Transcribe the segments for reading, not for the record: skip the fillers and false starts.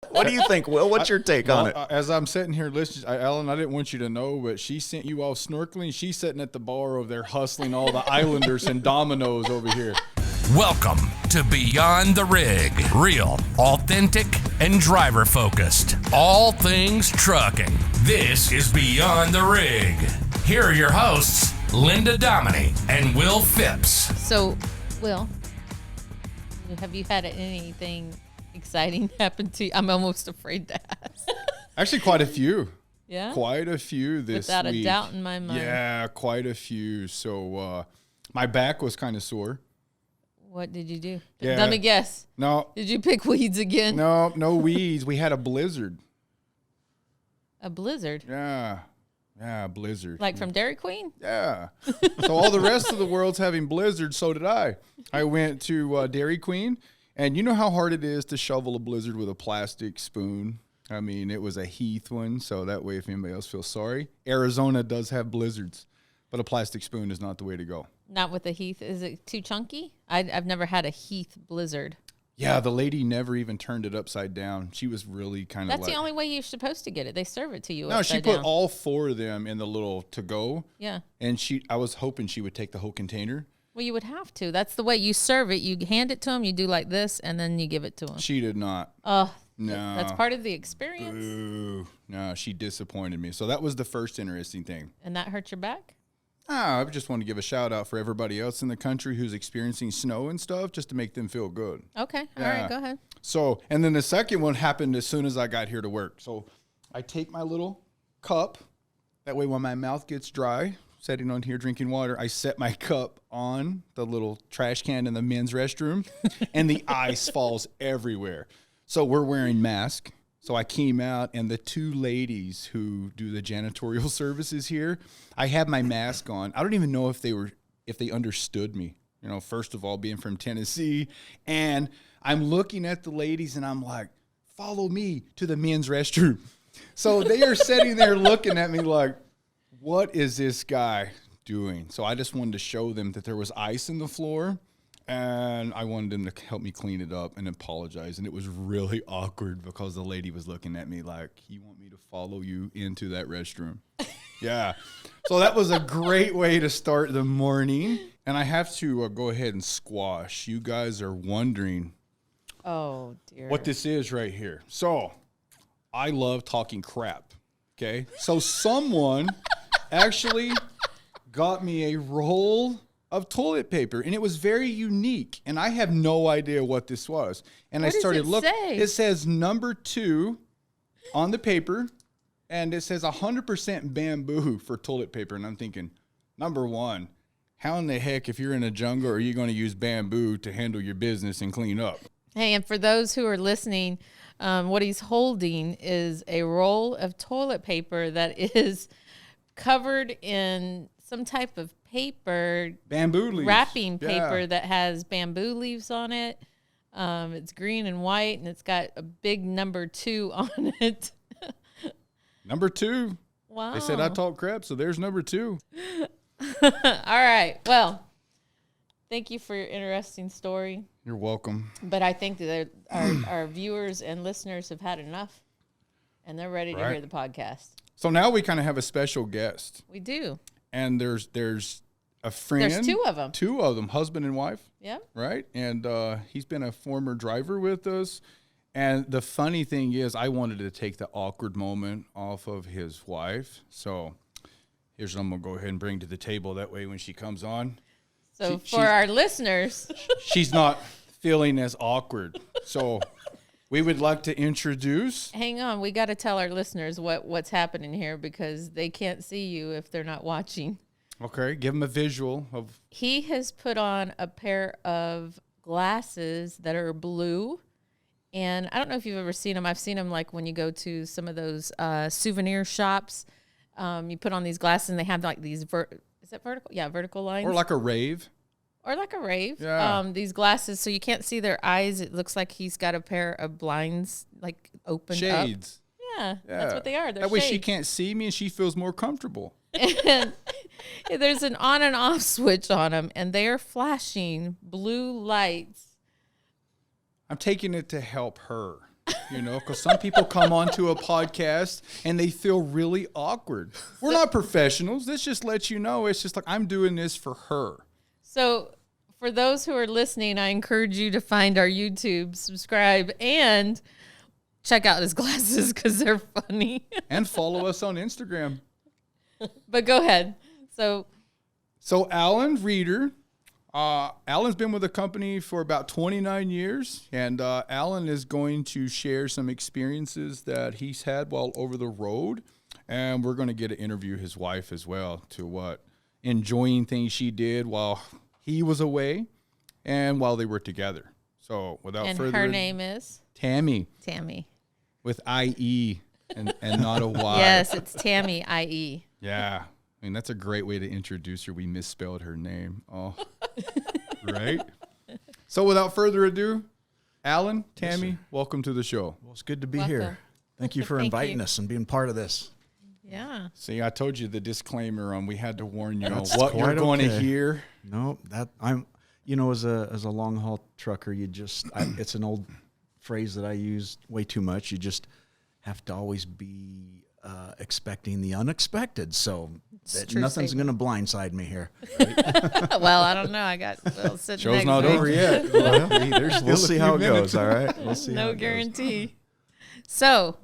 What do you think, Will? What's your take on it? As I'm sitting here listening, Ellen, I didn't want you to know, but she sent you off snorkeling. She's sitting at the bar over there hustling all the Islanders and Dominoes over here. Welcome to Beyond the Rig. Real, authentic, and driver-focused. All things trucking. This is Beyond the Rig. Here are your hosts, Linda Domino and Will Phipps. So, Will, have you had anything exciting happen to you? I'm almost afraid to ask. Actually, quite a few. Yeah? Quite a few this Without week. a doubt in my mind. Yeah, quite a few. So, my back was kind of sore. What did you do? Yeah. Let me guess. No. Did you pick weeds again? No weeds. We had a blizzard. A blizzard? Yeah, blizzard. Like from Dairy Queen? Yeah. So all the rest of the world's having blizzards, so did I. I went to Dairy Queen, and you know how hard it is to shovel a blizzard with a plastic spoon? I mean, it was a Heath one, so that way if anybody else feels sorry. Arizona does have blizzards, but a plastic spoon is not the way to go. Not with a Heath. Is it too chunky? I've never had a Heath blizzard. Yeah, the lady never even turned it upside down. She was really kind of That's the only way you're supposed to get it. They serve it to you No, she upside down. put all four of them in the little to-go. Yeah. And I was hoping she would take the whole container. Well, you would have to. That's the way you serve it. You hand it to them, you do like this, and then you give it to them. She did not. Oh, No. that's part of the experience. Ooh, no, she disappointed me. So that was the first interesting thing. And that hurt your back? I just want to give a shout out for everybody else in the country who's experiencing snow and stuff, just to make them feel good. Okay. All Yeah. right, go ahead. So, and then the second one happened as soon as I got here to work. So I take my little cup. That way when my mouth gets dry, sitting on here drinking water, I set my cup on the little trash can in the men's restroom, and the ice falls everywhere. So we're wearing masks. So I came out, and the two ladies who do the janitorial services here, I had my mask on. I don't even know if they understood me. You know, first of all, being from Tennessee, and I'm looking at the ladies, and I'm like, follow me to the men's restroom. So they are sitting there looking at me like, what is this guy doing? So I just wanted to show them that there was ice in the floor, and I wanted them to help me clean it up and apologize. And it was really awkward because the lady was looking at me like, you want me to follow you into that restroom? Yeah. So that was a great way to start the morning. And I have to go ahead and squash. You guys are wondering Oh, dear. what this is right here. So I love talking crap. Okay. So someone actually got me a roll of toilet paper, and it was very unique, and I have no idea what this was. And What I does started it looking. say? It says number 2 on the paper, and it says 100% bamboo for toilet paper. And I'm thinking, number 1, how in the heck, if you're in a jungle, are you going to use bamboo to handle your business and clean up? Hey, and for those who are listening, what he's holding is a roll of toilet paper that is covered in some type of paper, Bamboo leaves. wrapping paper Yeah. that has bamboo leaves on it. It's green and white, and it's got a big number 2 on it. Number 2. Wow. They said I talk crap, so there's number 2. All right. Well, thank you for your interesting story. You're welcome. But I think that our viewers and listeners have had enough, and they're ready to Right. hear the podcast. So now we kind of have a special guest. We do. And there's a friend. There's 2 of them. 2 of them, husband and wife, Yep. right? And he's been a former driver with us. And the funny thing is, I wanted to take the awkward moment off of his wife. So here's what I'm going to go ahead and bring to the table. That way when she comes on, So She's- for our listeners, she's not feeling as awkward. So we would like to introduce. hang on. We got to tell our listeners what's happening here because they can't see you if they're not watching. Okay, give him a visual of. He has put on a pair of glasses that are blue. And I don't know if you've ever seen them. I've seen them like when you go to some of those souvenir shops. You put on these glasses and they have like these, is that vertical? Yeah, vertical lines. Or like a rave. Or like a rave. Yeah. These glasses, so you can't see their eyes. It looks like he's got a pair of blinds like opened up. Shades. Yeah, that's what they are. They're That way she shades. can't see me and she feels more comfortable. And there's an on and off switch on them, and they are flashing blue lights. I'm taking it to help her. You know, because some people come onto a podcast and they feel really awkward. We're not professionals. This just lets you know. It's just like, I'm doing this for her. So for those who are listening, I encourage you to find our YouTube, subscribe, and check out his glasses because they're funny. And follow us on Instagram. But go ahead. So Alan Reeder, Alan's been with the company for about 29 years, and Alan is going to share some experiences that he's had while over the road, and we're going to get to interview his wife as well to enjoying things she did while he was away and while they were together. So without further ado, her name is? Tammie. Tammie. With I-E and not a Y. Yes, it's Tammie, I-E. Yeah. I mean, that's a great way to introduce her. We misspelled her name. Oh, right? So without further ado, Alan, Tammie, welcome to the show. Well, it's good to be Welcome. here. Thank you for inviting us and being part of this. Yeah. See, I told you the disclaimer on. We had to warn you That's what you're quite going to okay. hear. No, that I'm, as a long haul trucker, it's an old phrase that I use way too much. You just have to always be expecting the unexpected. So nothing's going to blindside me here. Well, I don't know. I got sitting Show's next not to me. over yet. We'll see how it goes. All right. We'll see. how No it goes. guarantee. So,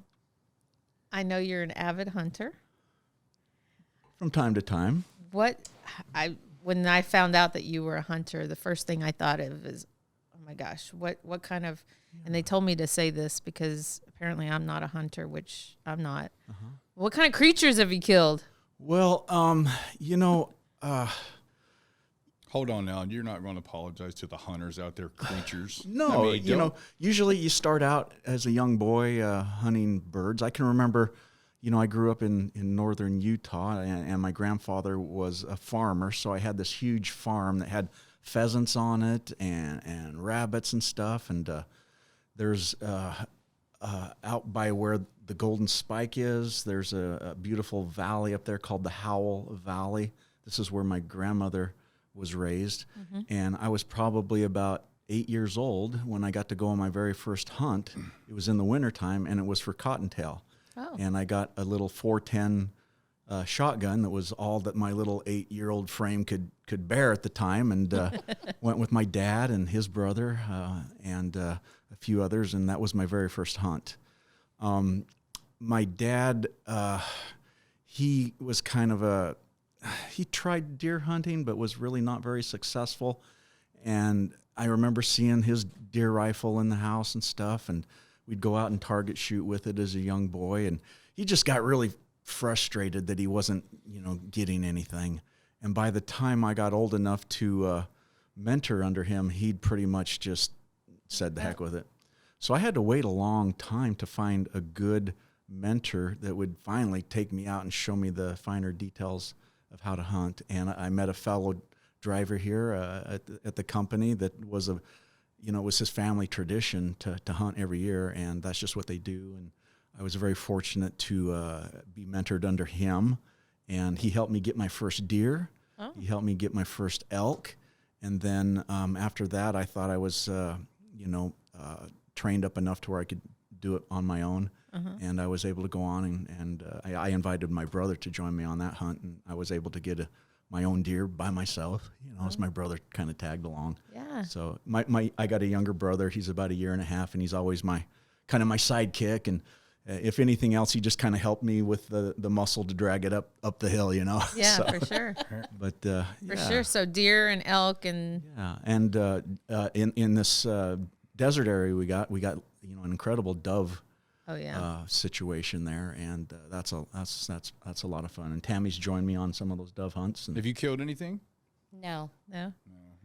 I know you're an avid hunter. From time to time. When I found out that you were a hunter, the first thing I thought of is, oh my gosh, what kind of? And they told me to say this because apparently I'm not a hunter, which I'm not. What kind of creatures have you killed? Well, Hold on now. You're not going to apologize to the hunters out there, creatures. No, I mean, usually you start out as a young boy hunting birds. I can remember, I grew up in northern Utah, and my grandfather was a farmer, so I had this huge farm that had pheasants on it and rabbits and stuff. And there's out by where the Golden Spike is, there's a beautiful valley up there called the Howell Valley. This is where my grandmother was raised, and I was probably about 8 years old when I got to go on my very first hunt. It was in the wintertime, and it was for cottontail. Oh. And I got a little 410 shotgun that was all that my little 8-year-old frame could bear at the time, and went with my dad and his brother and a few others, and that was my very first hunt. My dad, he was kind of he tried deer hunting, but was really not very successful. And I remember seeing his deer rifle in the house and stuff, and we'd go out and target shoot with it as a young boy. And he just got really frustrated that he wasn't, getting anything. And by the time I got old enough to mentor under him, he'd pretty much just said the heck with it. So I had to wait a long time to find a good mentor that would finally take me out and show me the finer details of how to hunt. And I met a fellow driver here at the company that was it was his family tradition to hunt every year, and that's just what they do. And I was very fortunate to be mentored under him, and he helped me get my first deer. Oh. He helped me get my first elk, and then after that, I thought I was trained up enough to where I could do it on my own. And I was able to go on, and I invited my brother to join me on that hunt, and I was able to get my own deer by myself, as my brother kind of tagged along. Yeah. So I got a younger brother. He's about a year and a half, and he's always my sidekick. And if anything else, he just kind of helped me with the muscle to drag it up the hill, Yeah, so, for sure. But For sure. So deer and elk and and in this desert area, we got an incredible dove. Oh yeah. Situation there, and that's a lot of fun. And Tammie's joined me on some of those dove hunts. And Have you killed anything? No. I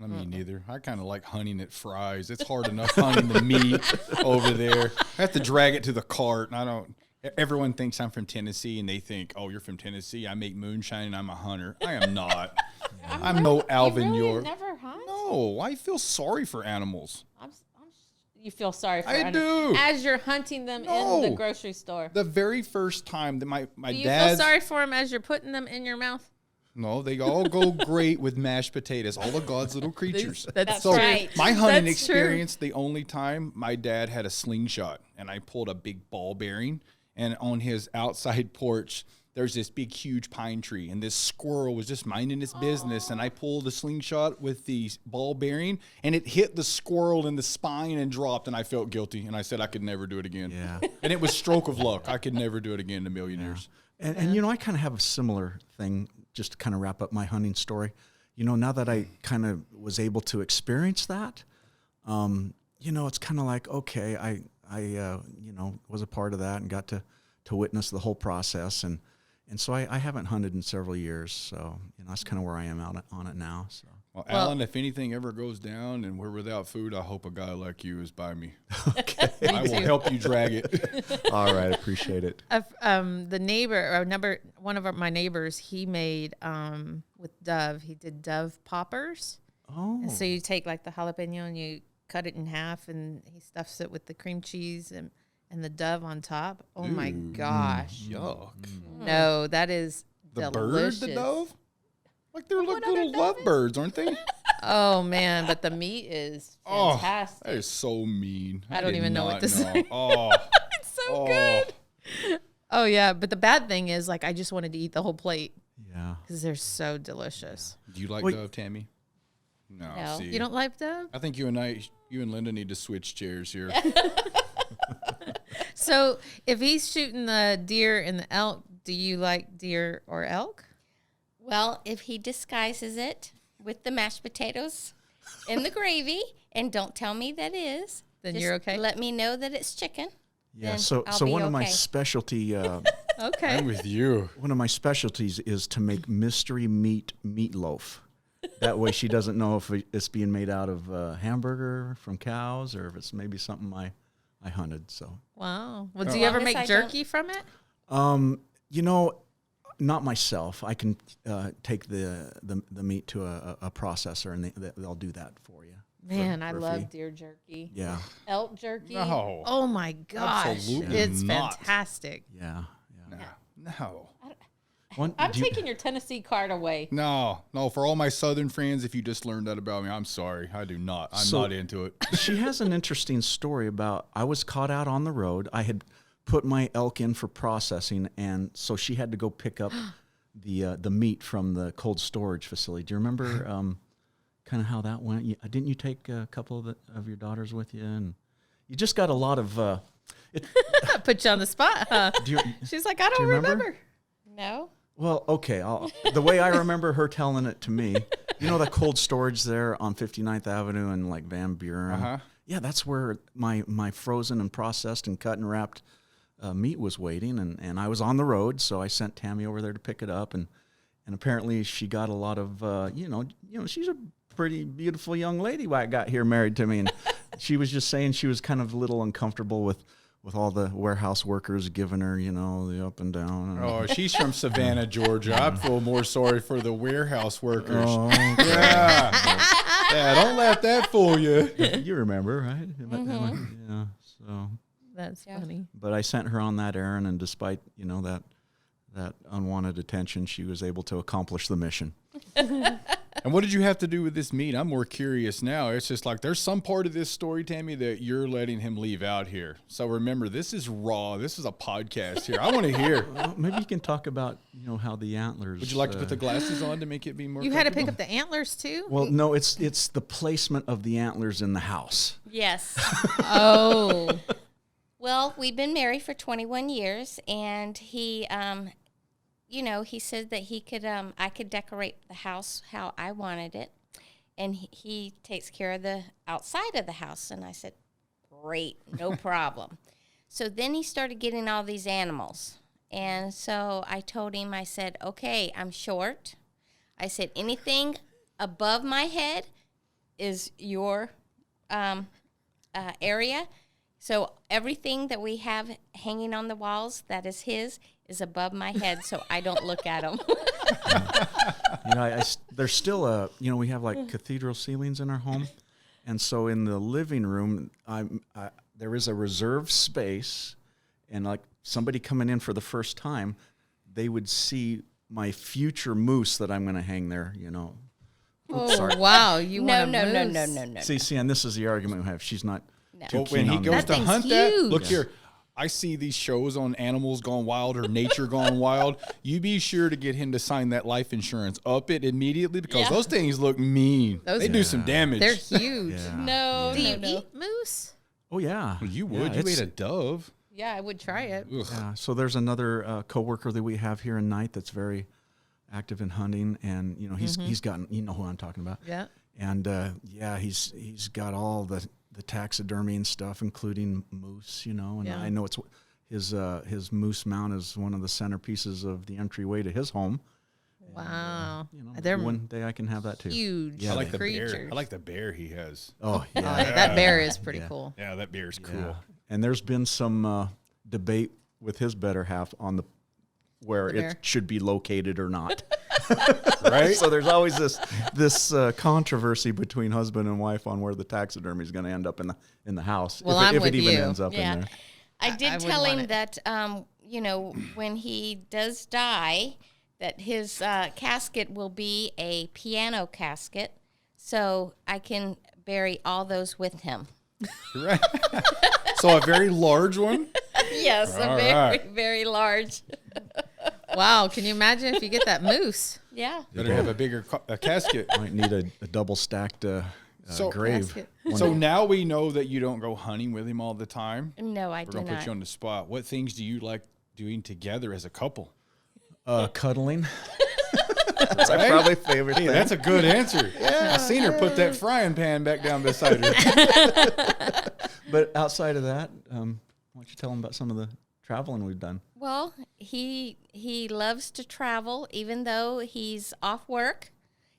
mean, neither. I kind of like hunting at Fry's. It's hard enough hunting the meat over there. I have to drag it to the cart, and I don't. Everyone thinks I'm from Tennessee, and they think, "Oh, you're from Tennessee. I make moonshine, and I'm a hunter." I am not. I'm no Alvin York. Never hunt? No, I feel sorry for animals. You feel sorry for I them do. as you're hunting them in No. the grocery store. The very first time that my Do you dad. feel sorry for them as you're putting them in your mouth? No, they all go great with mashed potatoes. All of God's little creatures. That's So right. my hunting That's true. experience, the only time my dad had a slingshot and I pulled a big ball bearing, and on his outside porch, there's this big, huge pine tree, and this squirrel was just minding its business, and I pulled a slingshot with the ball bearing, and it hit the squirrel in the spine and dropped, and I felt guilty, and I said I could never do it again. Yeah. And it was stroke of luck. I could never do it again in a million years. And you know, I kind of have a similar thing, just to kind of wrap up my hunting story. You know, now that I kind of was able to experience that, you know, it's kind of like, okay, I you know, was a part of that and got to witness the whole process. And so I haven't hunted in several years. So, you know, that's kind of where I am out on it now. So. Well, Alan, if anything ever goes down and we're without food, I hope a guy like you is by me. Okay. I will help you drag it. All right. Appreciate it. The neighbor, or one of my neighbors, he made with Dove. He did Dove poppers. Oh. And so you take like the jalapeno and you cut it in half, and he stuffs it with the cream cheese and the Dove on top. Oh my gosh! Yuck. No, that is The delicious. bird, the dove? Like they're like little lovebirds, aren't they? Oh man, but the meat is fantastic. That is so mean. I don't did even know what not to say. Oh, It's so good. Oh yeah, but the bad thing is, like, I just wanted to eat the whole plate Yeah. because they're so delicious. do you like Wait. dove, Tammie? No. No. See, You don't like Dove? I think you and Linda need to switch chairs here. So if he's shooting the deer and the elk, do you like deer or elk? Well, if he disguises it with the mashed potatoes and the gravy, and don't tell me that is, Then just you're okay? Let me know that it's chicken. Yeah. then So I'll be one of my okay. specialty Okay. I'm with you. one of my specialties is to make mystery meatloaf. That way she doesn't know if it's being made out of hamburger from cows or if it's maybe something I hunted. So, Wow. Well, do you ever Long as make I jerky from it? you know, not myself. I can take the meat to a processor and they'll do that for you. Man, for I a love fee. deer jerky. Yeah. Elk jerky. No. Oh my gosh. Absolutely It's not. fantastic. Yeah. No. I'm taking your Tennessee card away. No. For all my Southern friends, if you just learned that about me, I'm sorry. I do not. I'm So- not into it. She has an interesting story about I was caught out on the road. I had put my elk in for processing, and so she had to go pick up the meat from the cold storage facility. Do you remember kind of how that went? Didn't you take a couple of your daughters with you? And you just got a lot of. Put you on the spot, huh? Do you, She's like, I don't you remember? remember. No. well, okay. The way I remember her telling it to me, you know, the cold storage there on 59th Avenue and like Van Buren. Uh-huh. Yeah, that's where my frozen and processed and cut and wrapped meat was waiting, and I was on the road, so I sent Tammie over there to pick it up, and apparently she got a lot of you know she's a pretty beautiful young lady when I got here married to me, and she was just saying she was kind of a little uncomfortable with all the warehouse workers giving her, you know, the up and down. And, Oh, she's from Savannah, Georgia. I feel more sorry for the warehouse workers. Oh, Yeah, don't let that fool you. you remember, right? Yeah. So, That's Yeah. funny. but I sent her on that errand, and despite that unwanted attention, she was able to accomplish the mission. And what did you have to do with this meat? I'm more curious now. It's just like there's some part of this story, Tammie, that you're letting him leave out here. So remember, this is raw. This is a podcast here. I want to hear. Well, maybe you can talk about how the antlers. Would you like to put the glasses on to make it be more You had to pick comfortable? up the antlers too? Well, no, it's the placement of the antlers in the house. Yes. Oh. Well, we've been married for 21 years, and he, he said that he could, I could decorate the house how I wanted it, and he takes care of the outside of the house. And I said, great, no problem. So then he started getting all these animals, and so I told him, I said, okay, I'm short. I said, anything above my head is your area. So everything that we have hanging on the walls that is his is above my head, so I don't look at them. There's still we have like cathedral ceilings in our home, and so in the living room, there is a reserved space, and like somebody coming in for the first time, they would see my future moose that I'm going to hang there, you know. Oh, wow. You No, want a no, no, moose? no, no, no. See, and this is the argument we have. She's not too But when keen he on goes that. to That hunt thing's that, huge. look here. I see these shows on animals gone wild or nature gone wild. You be sure to get him to sign that life insurance. Up it immediately because Yeah. those things look mean. Those- They do some damage. They're huge. Yeah. No, Do no, you no. eat moose? Oh, yeah. Well, you Yeah, would. You it's- ate a dove. Yeah, I would try it. Ugh. Yeah, so there's another coworker that we have here in Knight that's very active in hunting, and you know he's gotten, you know who I'm talking about. Yeah. And yeah, he's got all the taxidermy and stuff, including moose. You know, and Yeah. I know it's his moose mount is one of the centerpieces of the entryway to his home. Wow. You know, They're maybe one day I can have that too. huge Yeah, I like the creatures. bear. I like the bear he has. Oh yeah, That bear is pretty Yeah. cool. Yeah, that bear's cool. yeah. And there's been some debate with his better half on where The bear? it should be located or not. Right? So there's always this controversy between husband and wife on where the taxidermy is going to end up in the house. Well, if I'm it with even you. ends up Yeah. in there. I did wouldn't tell want him it. that, you know, when he does die, that his casket will be a piano casket, so I can bury all those with him. Right. So a very large one. Yes, a All very, right. very large. Wow. Can you imagine if you get that moose? Yeah. Better have a bigger casket. Might need a double stacked So- grave. Casket. So now we know that you don't go hunting with him all the time. No, I We're do gonna put not. you on the spot. What things do you like doing together as a couple? Cuddling. That's my probably favorite Hey, thing. that's a good answer. I seen her put that frying pan back down beside her. But outside of that, why don't you tell them about some of the traveling we've done? Well, he loves to travel, even though he's off work.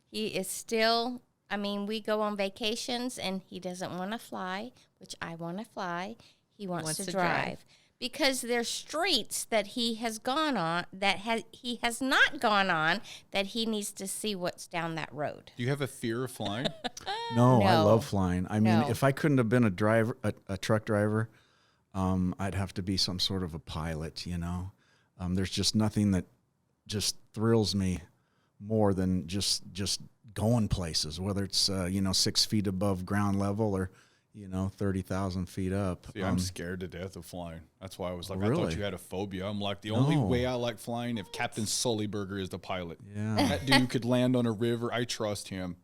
He is still. I mean, we go on vacations, and he doesn't want to fly, which I want to fly. He wants to drive because there's streets that he has gone on he has not gone on that he needs to see what's down that road. Do you have a fear of flying? No, I No. love flying. I mean, No. if I couldn't have been a driver, a truck driver, I'd have to be some sort of a pilot, you know. There's just nothing that just thrills me more than just going places, whether it's 6 feet above ground level or 30,000 feet up. See, I'm scared to death of flying. That's why I was like, I Really? thought you had a phobia. I'm like, the only No. way I like flying if Captain Sullyburger is the pilot. Yeah. That dude could land on a river. I trust him.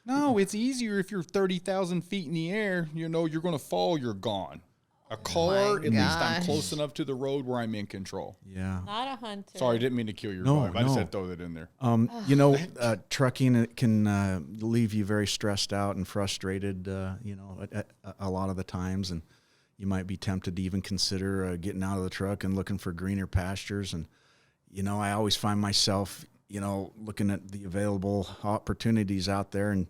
No, it's easier if you're 30,000 feet in the air. You know, you're going to fall, you're gone. A car, at least I'm gosh. close enough to the road where I'm in control. Yeah. Not a hunter. Sorry, I didn't mean to kill your No, vibe. I just no. had to throw that in there. Trucking, it can leave you very stressed out and frustrated, a lot of the times. And you might be tempted to even consider getting out of the truck and looking for greener pastures. And, I always find myself, looking at the available opportunities out there. And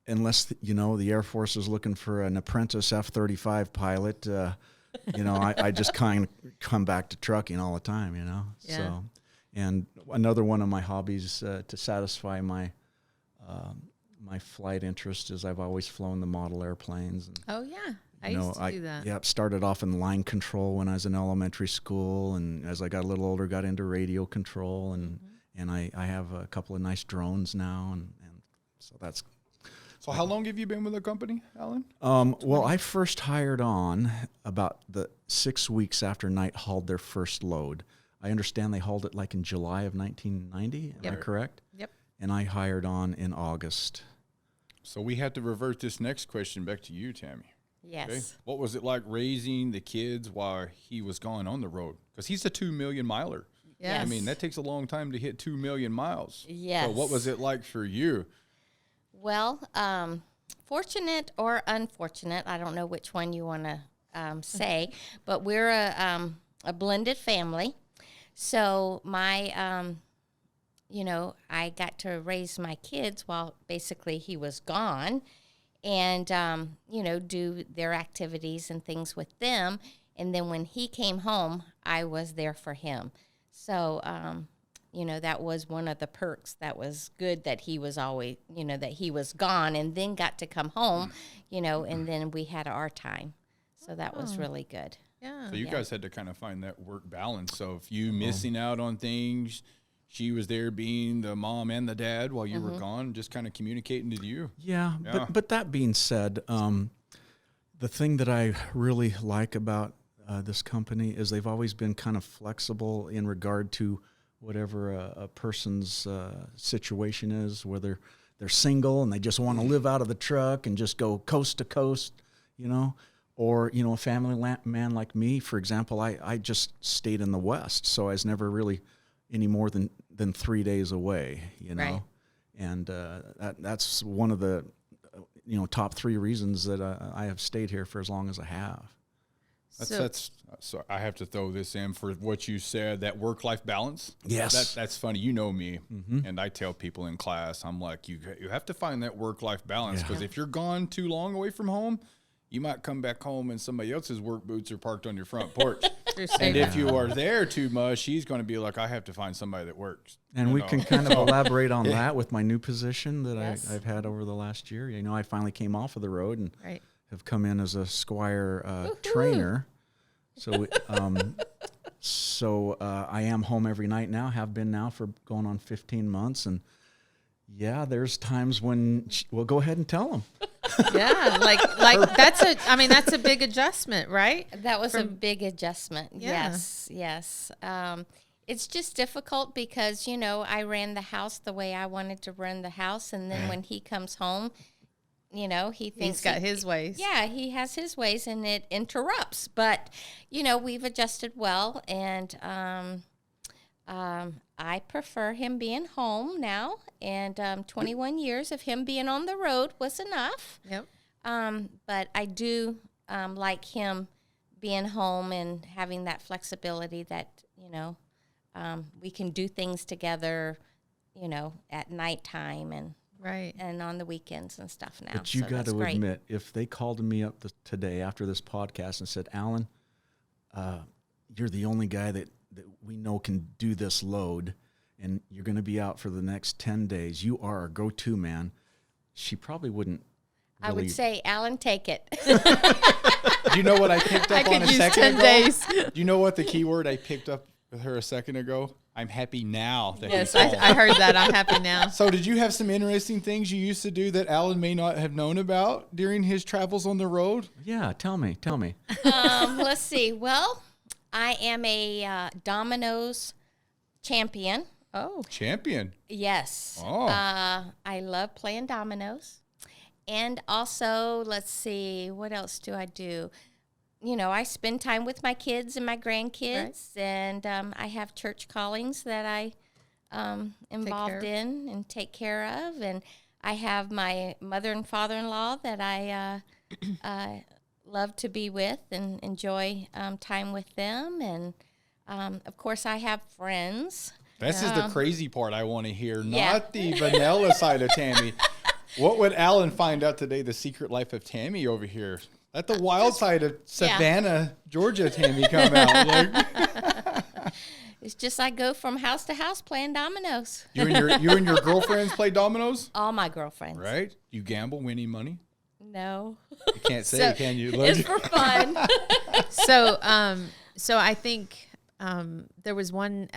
unless, the Air Force is looking for an apprentice F-35 pilot, I just kind of come back to trucking all the time, Yeah. So, and another one of my hobbies to satisfy my my flight interest is I've always flown the model airplanes. And, Oh, yeah. I used to do that. Yeah, started off in line control when I was in elementary school, and as I got a little older, got into radio control, and I have a couple of nice drones now, and so that's. So how long have you been with the company, Alan? Well, I first hired on about the 6 weeks after Knight hauled their first load. I understand they hauled it like in July of 1990. Am I correct? Yep. And I hired on in August. So we have to revert this next question back to you, Tammie. Yes. Okay. What was it like raising the kids while he was gone on the road? Because he's a 2 million miler. Yes. I mean, that takes a long time to hit 2 million miles. Yes. So what was it like for you? Well, fortunate or unfortunate, I don't know which one you want to say, but we're a blended family. So my, I got to raise my kids while basically he was gone and, do their activities and things with them. And then when he came home, I was there for him. So, that was one of the perks that was good that he was always, that he was gone and then got to come home, and then we had our time. So that was really good. Yeah. So you guys had to kind of find that work balance. So if you missing out on things, she was there being the mom and the dad while you were gone, just kind of communicating to you. Yeah. But that being said, the thing that I really like about this company is they've always been kind of flexible in regard to whatever a person's situation is, whether they're single and they just want to live out of the truck and just go coast to coast, or, a family man like me, for example, I just stayed in the West, so I was never really any more than 3 days away, Right. And that's one of the, top 3 reasons that I have stayed here for as long as I have. So I have to throw this in for what you said, that work-life balance. Yes. That's funny. You know me, and I tell people in class, I'm like, you have to find that work-life balance, because if you're gone too long away from home, you might come back home and somebody else's work boots are parked on your front porch. And if you are there too much, he's going to be like, I have to find somebody that works. And we can kind of elaborate on that with my new position that Yes. I've had over the last year. I finally came off of the road and Right. have come in as a Squire trainer. So, I am home every night now, have been now for going on 15 months. And yeah, there's times when, well, go ahead and tell them. Yeah, like that's a big adjustment, right? That was a big adjustment. Yeah. Yes. It's just difficult because, I ran the house the way I wanted to run the house. And then when he comes home, he thinks He's got his ways. Yeah, he has his ways and it interrupts. But, we've adjusted well. And I prefer him being home now. And 21 years of him being on the road was enough. Yep. But I do like him being home and having that flexibility that, we can do things together, at nighttime and Right. and on the weekends and stuff now. But you So got that's to great. admit, if they called me up today after this podcast and said, Alan, you're the only guy that we know can do this load, and you're going to be out for the next 10 days. You are our go-to man. She probably wouldn't I would say, Alan, take it. Do you know what I picked up on a second 10 ago? days. Do you know what the key word I picked up with her a second ago? I'm happy now that Yes, he called. I heard that. I'm happy now. So did you have some interesting things you used to do that Alan may not have known about during his travels on the road? Yeah, tell me. Let's see. Well, I am a Domino's champion. Oh, Champion. Yes. Oh. I love playing dominoes. And also, let's see, what else do I do? I spend time with my kids and my grandkids, and I have church callings that I involved in and take care of. And I have my mother and father-in-law that I love to be with and enjoy time with them. And, of course, I have friends. This is the crazy part I want to hear, Yeah. not the vanilla side of Tammie. What would Alan find out today, the secret life of Tammie over here? Let the wild side of Savannah, Georgia Tammie come out. Like, It's just I go from house to house playing dominoes. you and your girlfriends play dominoes, All my girlfriends. right? You gamble, win any money? No. You can't say, can you? It's for fun. so I think there was one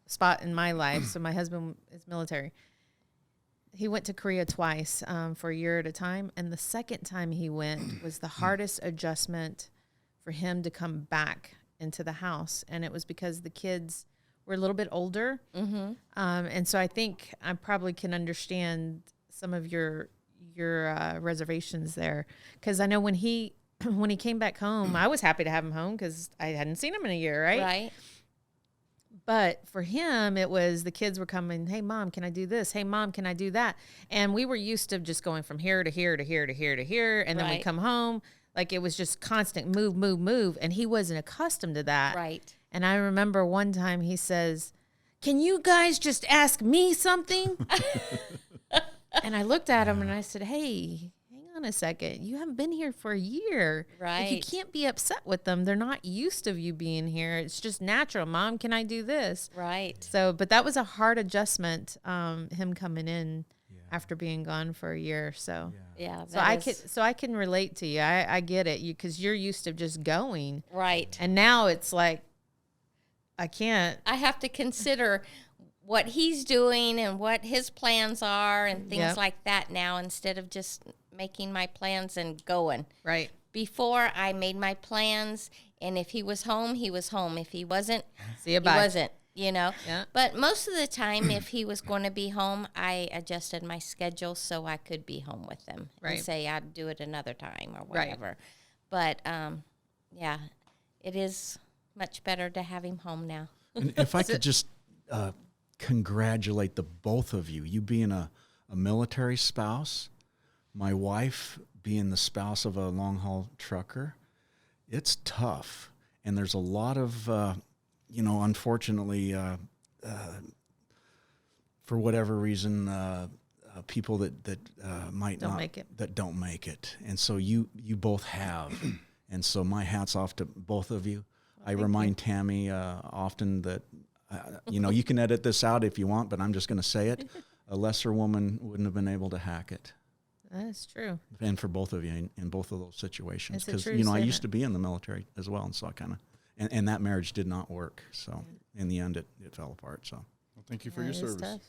spot in my life. So my husband is military. He went to Korea twice for a year at a time, and the second time he went was the hardest adjustment for him to come back into the house, and it was because the kids were a little bit older, and so I think I probably can understand some of your reservations there, because I know when he came back home, I was happy to have him home because I hadn't seen him in a year, right? Right. But for him, it was the kids were coming, hey, Mom, can I do this? Hey, Mom, can I do that? And we were used to just going from here to here to here to here to here. And then we Right. come home. Like it was just constant move, move, move. And he wasn't accustomed to that. Right. And I remember one time he says, can you guys just ask me something? And I looked at him and I said, hey, hang on a second. You haven't been here for a year. Like, you Right. can't be upset with them. They're not used to you being here. It's just natural. Mom, can I do this? Right. So, but that was a hard adjustment, him coming in after being gone for a year. So, Yeah. so I can relate to you. I get it. Because you're used to just going. Right. And now it's like, I can't. I have to consider what he's doing and what his plans are and things Yep. like that now, instead of just making my plans and going. Right. Before, I made my plans, and if he was home, he was home. If he wasn't, See you, he bye. wasn't, you know. Yeah. But most of the time, if he was going to be home, I adjusted my schedule so I could be home with him. Right. And say I'd do it another time or Right. whatever. But, yeah, it is much better to have him home now. And if I could just congratulate the both of you, you being a military spouse, my wife being the spouse of a long-haul trucker, it's tough. And there's a lot of, unfortunately, for whatever reason, people that might Don't not make it. that don't make it. And so you both have. And so my hat's off to both of you. I remind Tammie often that, you can edit this out if you want, but I'm just going to say it. A lesser woman wouldn't have been able to hack it. That's true. And for both of you in both of those situations. It's a Because, true I statement. used to be in the military as well. And so I kind of, and that marriage did not work. So in the end, it fell apart. So Well, thank you for your That is service. tough.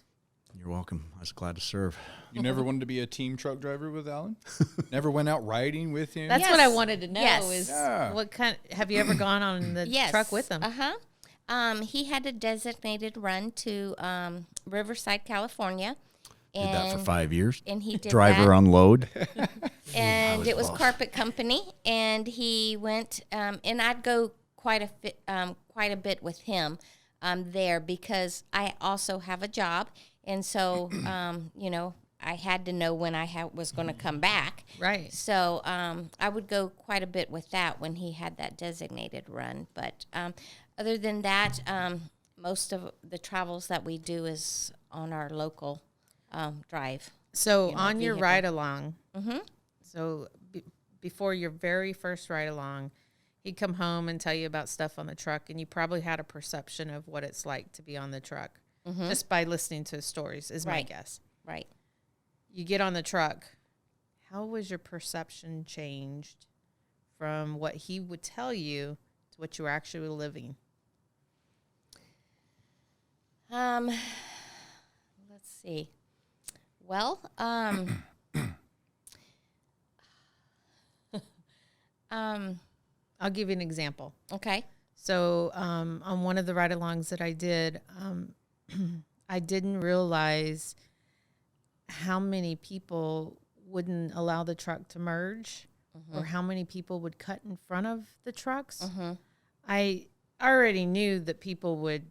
you're welcome. I was glad to serve. You never wanted to be a team truck driver with Alan? Never went out riding with him? That's Yes. what I wanted to know Yes. is Yeah. what kind, have you ever gone on the Yes. truck with them? He had a designated run to Riverside, California. Did that for 5 years. And he did Driver that. unload. And it was both. Carpet Company, and he went, and I'd go quite a bit with him there, because I also have a job, and so I had to know when I was going to come back. Right. So I would go quite a bit with that when he had that designated run. But other than that, most of the travels that we do is on our local drive. So on your vehicle. ride along, so before your very first ride along, he'd come home and tell you about stuff on the truck, and you probably had a perception of what it's like to be on the truck just by listening to his stories, is my Right. guess. Right. You get on the truck. How was your perception changed from what he would tell you to what you were actually living? Let's see. Well, I'll give you an example. okay. So on one of the ride-alongs that I did, I didn't realize how many people wouldn't allow the truck to merge or how many people would cut in front of the trucks. I already knew that people would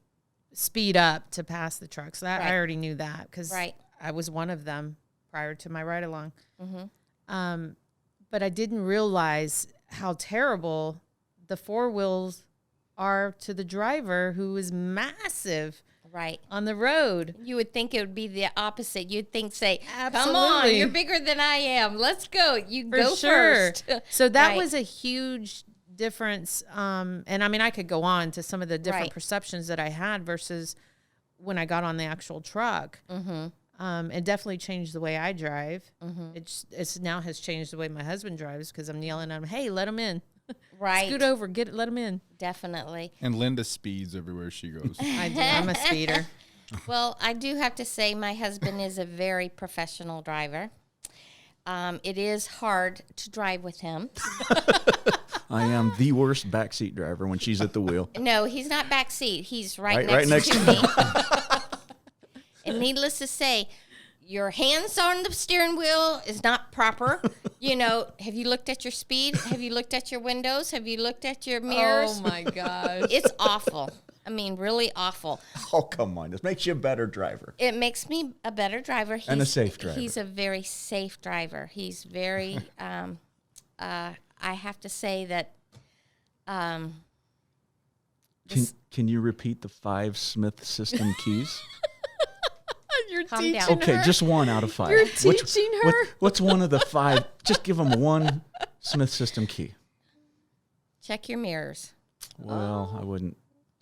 speed up to pass the trucks. That I Right. already knew that because Right. I was one of them prior to my ride-along. But I didn't realize how terrible the four wheels are to the driver, who is massive Right. on the road. You would think it would be the opposite. You'd think, say, come on, Absolutely. you're bigger than I am. Let's go. You For go sure. first. So that Right. was a huge difference. And I mean, I could go on to some of the different Right. perceptions that I had versus when I got on the actual truck. It definitely changed the way I drive. It's now has changed the way my husband drives because I'm yelling at him, "Hey, let him in! Right. Scoot over, let him in." Definitely. And Linda speeds everywhere she goes. I do. I'm a speeder. Well, I do have to say my husband is a very professional driver. It is hard to drive with him. I am the worst backseat driver when she's at the wheel. No, he's not backseat. He's right Right next next to me. And needless to say, your hands on the steering wheel is not proper. Have you looked at your speed? Have you looked at your windows? Have you looked at your mirrors? Oh my gosh! It's awful. I mean, really awful. Oh, come on. This makes you a better driver. It makes me a better driver. And a safe driver. He's a very safe driver. He's very, I have to say that, Can you repeat the 5 Smith system keys? You're Calm teaching down. Okay, her. just one out of 5. You're teaching her. What's one of the 5? Just give them one Smith system key. check your mirrors. Well, I wouldn't.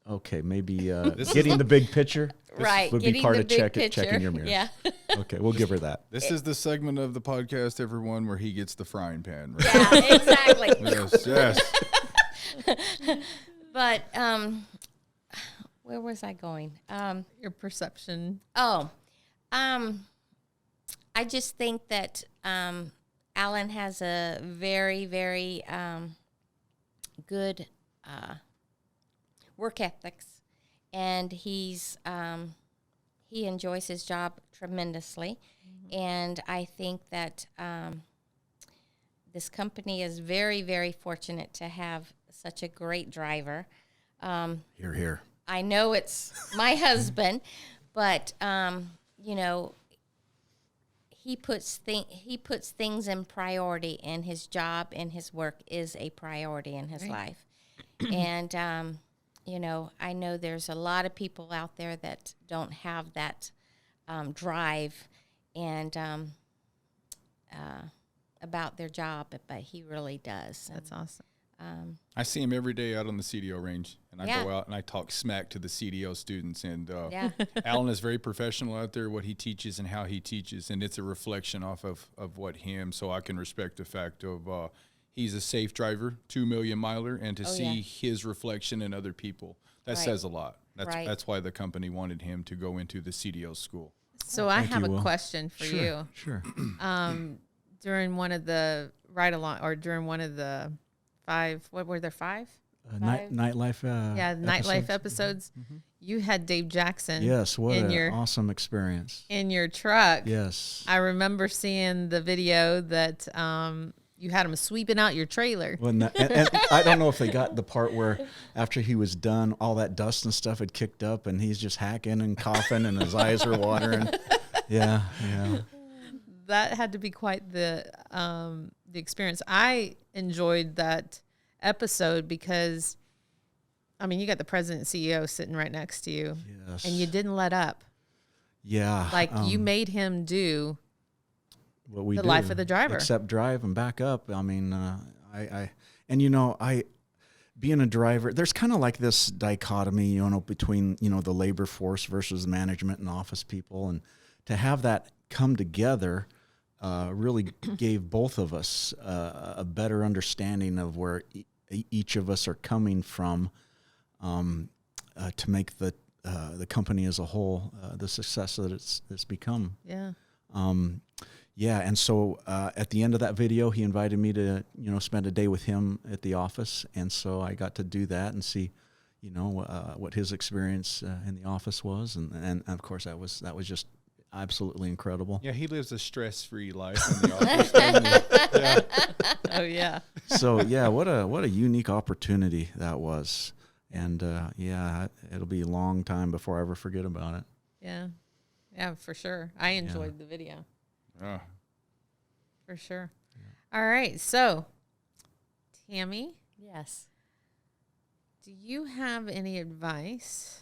Okay, maybe This is getting the big picture Right. would be getting part the of big checking picture. your mirrors. Yeah. Okay, we'll give her that. This is the segment of the podcast, everyone, where he gets the frying pan. Right? Yeah, exactly. Yes, yes. But where was I going? Your perception. I just think that Alan has a very, very good work ethics, and he enjoys his job tremendously. And I think that this company is very, very fortunate to have such a great driver. Hear, hear. I know it's my husband, but you know, he puts things in priority, and his job and his work is a priority in his life. And you know, I know there's a lot of people out there that don't have that drive and about their job, but he really does. That's awesome. I see him every day out on the CDO range, and I Yeah. go out and I talk smack to the CDO students. And Yeah. Alan is very professional out there, what he teaches and how he teaches, and it's a reflection off of what him. So I can respect the fact of he's a safe driver, 2 million miler, and to see his reflection in other people, that Right. says a lot. Right. That's why the company wanted him to go into the CDO school. So I Thank have you, a Will. question for you. Sure. During one of the during one of the 5, what were there, 5? Nightlife. Nightlife episodes. You had Dave Jackson. Yes, what in an your awesome experience. in your truck. Yes. I remember seeing the video that you had him sweeping out your trailer. Well, and I don't know if they got the part where after he was done, all that dust and stuff had kicked up, and he's just hacking and coughing, and his eyes are watering. Yeah. That had to be quite the experience. I enjoyed that episode because, I mean, you got the president and CEO sitting right next to you, Yes. and you didn't let up. Yeah. Like you made him do what we the do, life of the driver. except drive and back up. I mean, being a driver, there's kind of like this dichotomy, between, the labor force versus management and office people. And to have that come together really gave both of us a better understanding of where each of us are coming from to make the company as a whole the success that it's become. Yeah. Yeah, and so at the end of that video, he invited me to, spend a day with him at the office, and so I got to do that and see, what his experience in the office was, and of course that was just absolutely incredible. Yeah, he lives a stress-free life in the office. doesn't he? Yeah. Oh yeah. So yeah, what a unique opportunity that was, and it'll be a long time before I ever forget about it. Yeah. Yeah, for sure. I enjoyed the video. Yeah. For sure. All right. So, Tammie, Yes. do you have any advice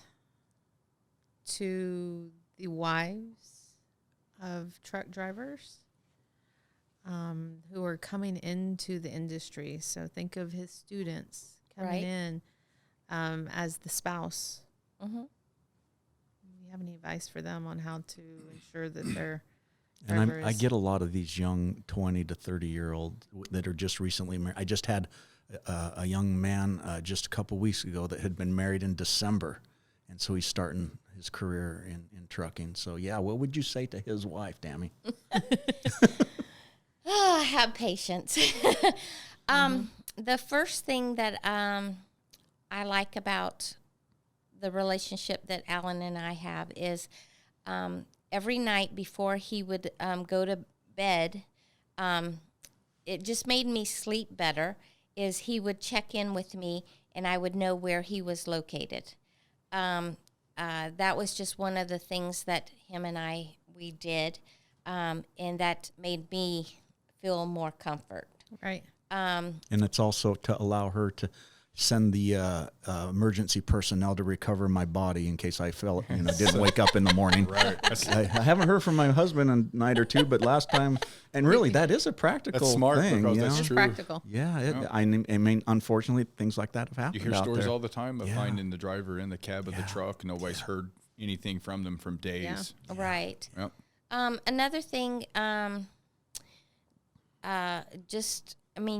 to the wives of truck drivers who are coming into the industry? So think of his students coming Right. in as the spouse. Mm-hmm. Do you have any advice for them on how to ensure that their And driver I is- get a lot of these young 20 to 30-year-old that are just recently married. I just had a young man just a couple weeks ago that had been married in December, and so he's starting his career in trucking. So, yeah, what would you say to his wife, Tammie? Have patience. The first thing that I like about the relationship that Alan and I have is every night before he would go to bed, it just made me sleep better, is he would check in with me and I would know where he was located. That was just one of the things that him and we did, and that made me feel more comfort. Right. And it's also to allow her to send the emergency personnel to recover my body in case I didn't wake up in the morning. Right. I haven't heard from my husband in a night or two, but last time, and really that is a practical That's smart thing. because you that's know? It's true. practical. Yeah, I mean, unfortunately, things like that have happened. You hear out stories there. all the time of Yeah. finding the driver in the cab of the truck. Nobody's heard anything from them from days. Right. Yep. Another thing,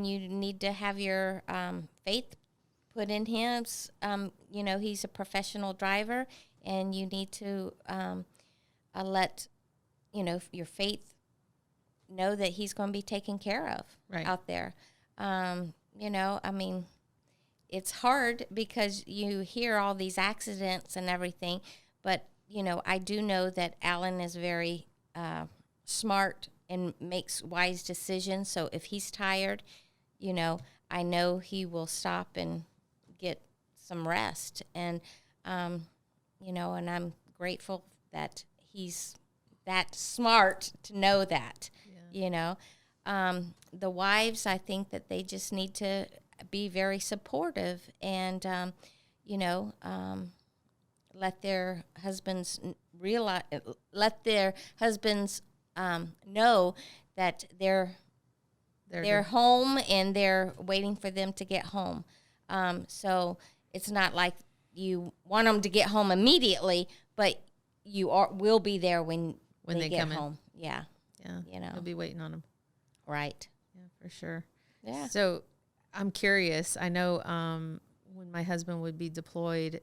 you need to have your faith put in him. You know, he's a professional driver, and you need to let, you know, your faith know that he's going to be taken care of out there. You know, I mean, it's hard because you hear all these accidents and everything, but, you know, I do know that Alan is very smart and makes wise decisions. So if he's tired, you know, I know he will stop and get some rest. And, you know, and I'm grateful that he's that smart to know that, you know. The wives, I think that they just need to be very supportive and, you know, let their husbands realize, know that they're home and they're waiting for them to get home. So it's not like you want them to get home immediately, but you will be there when they get home. Yeah. Yeah. You know, You'll be waiting on them. Right. Yeah, for sure. Yeah. So I'm curious. I know when my husband would be deployed,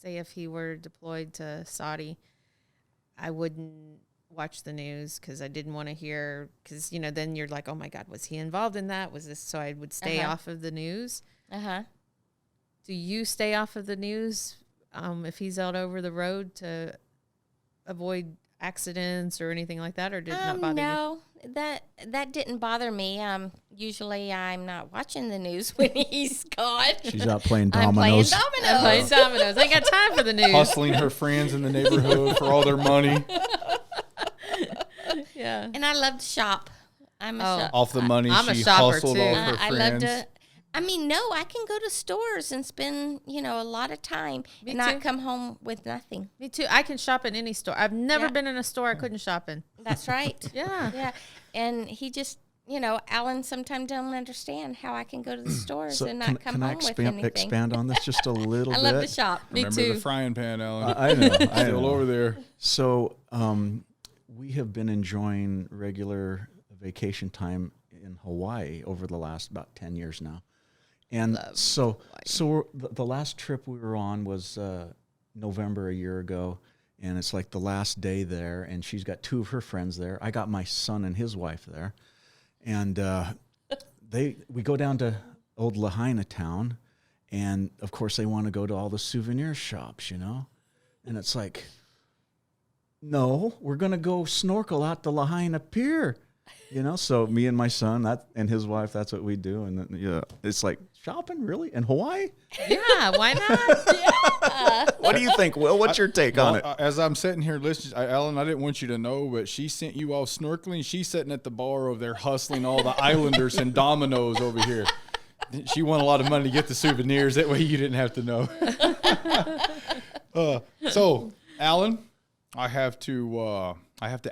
say if he were deployed to Saudi, I wouldn't watch the news because I didn't want to hear, because, you know, then you're like, oh my God, was he involved in that? Was this? So I would stay off of the news. Do you stay off of the news if he's out over the road to avoid accidents or anything like that, or did it not bother you? No, that didn't bother me. Usually I'm not watching the news when he's gone. She's out playing I'm playing dominoes. dominoes. I'm playing dominoes. I ain't got time for the news. Hustling her friends in the neighborhood for all their money. Yeah. And I love to shop. I'm a shop. Off the money, I'm a she shopper, hustled too. all her I friends. love to. I mean, no, I can go to stores and spend, you know, a lot of time Me and not too. come home with nothing. Me too. I can shop in any store. I've never Yeah. been in a store I couldn't shop in. That's right. Yeah. Yeah. And he just, you know, Alan sometimes don't understand how I can go to the stores and not come can I home with anything. expand on this just a little I bit? love to shop. Me Remember too. the frying pan, Alan? I know. I Still know. over there. So we have been enjoying regular vacation time in Hawaii over the last about 10 years now. And so the last trip we were on was November a year ago, and it's like the last day there, and she's got two of her friends there. I got my son and his wife there. And we go down to old Lahaina town, and of course they want to go to all the souvenir shops, you know? And it's like, no, we're going to go snorkel out the Lahaina Pier, you know? So me and my son and his wife, that's what we do. And then, it's like, shopping, really? In Hawaii? Yeah, why not? What do you think, Will? What's your take on it? As I'm sitting here listening, Alan, I didn't want you to know, but she sent you off snorkeling. She's sitting at the bar over there hustling all the islanders and dominoes over here. She won a lot of money to get the souvenirs. That way you didn't have to know. So, Alan, I have to